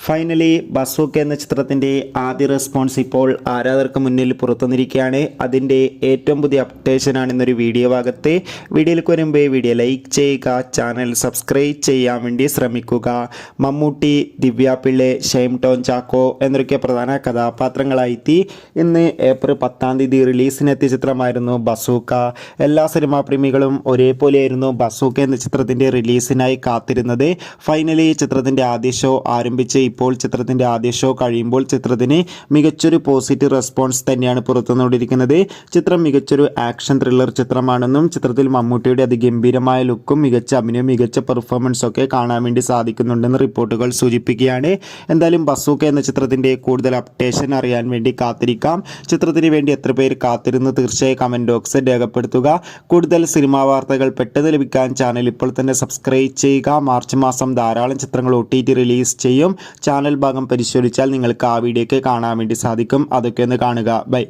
Finally bazooka എന്ന ചിത്രത്തിൻ്റെ ആദ്യ റെസ്പോൺസ് ഇപ്പോൾ ആരാധകർക്ക് മുന്നിൽ പുറത്തുവന്നിരിക്കുകയാണ്. അതിൻ്റെ ഏറ്റവും പുതിയ അപ്ഡേഷനാണ് ഇന്നൊരു വീഡിയോ ഭാഗത്ത്. വീഡിയോയിലേക്ക് വരുമ്പോൾ വീഡിയോ ലൈക്ക് ചെയ്യുക, ചാനൽ സബ്സ്ക്രൈബ് ചെയ്യാൻ വേണ്ടി ശ്രമിക്കുക. മമ്മൂട്ടി, ദിവ്യ പിള്ളെ, ഷൈം ടോം ചാക്കോ എന്നൊക്കെ പ്രധാന കഥാപാത്രങ്ങളായി ഇന്ന് ഏപ്രിൽ 10 റിലീസിനെത്തിയ ചിത്രമായിരുന്നു ബസൂക്ക. എല്ലാ സിനിമാ പ്രേമികളും ഒരേപോലെയായിരുന്നു ബസൂക്ക എന്ന ചിത്രത്തിൻ്റെ റിലീസിനായി കാത്തിരുന്നത്. ഫൈനലി ചിത്രത്തിൻ്റെ ആദ്യ ഷോ ആരംഭിച്ച് ഇപ്പോൾ ചിത്രത്തിൻ്റെ ആദ്യ ഷോ കഴിയുമ്പോൾ ചിത്രത്തിന് മികച്ചൊരു പോസിറ്റീവ് റെസ്പോൺസ് തന്നെയാണ് പുറത്തുവന്നുകൊണ്ടിരിക്കുന്നത്. ചിത്രം മികച്ചൊരു ആക്ഷൻ ത്രില്ലർ ചിത്രമാണെന്നും ചിത്രത്തിൽ മമ്മൂട്ടിയുടെ അതിഗംഭീരമായ ലുക്കും മികച്ച അഭിനയവും മികച്ച പെർഫോമൻസും ഒക്കെ കാണാൻ വേണ്ടി സാധിക്കുന്നുണ്ടെന്ന് റിപ്പോർട്ടുകൾ സൂചിപ്പിക്കുകയാണ്. എന്തായാലും ബസൂക്ക എന്ന ചിത്രത്തിൻ്റെ കൂടുതൽ അപ്ഡേഷൻ അറിയാൻ വേണ്ടി കാത്തിരിക്കാം. ചിത്രത്തിന് വേണ്ടി എത്ര പേര് കാത്തിരുന്ന് തീർച്ചയായും കമൻറ്റ് ബോക്സിൽ രേഖപ്പെടുത്തുക. കൂടുതൽ സിനിമാ വാർത്തകൾ പെട്ടെന്ന് ലഭിക്കാൻ ചാനൽ ഇപ്പോൾ തന്നെ സബ്സ്ക്രൈബ് ചെയ്യുക. മാർച്ച് മാസം ധാരാളം ചിത്രങ്ങൾ OTT റിലീസ് ചെയ്യും. ചാനൽ ഭാഗം പരിശോധിച്ചാൽ നിങ്ങൾക്ക് ആ വീഡിയോയ്ക്ക് കാണാൻ വേണ്ടി സാധിക്കും. അതൊക്കെ ഒന്ന് കാണുക. ബൈ.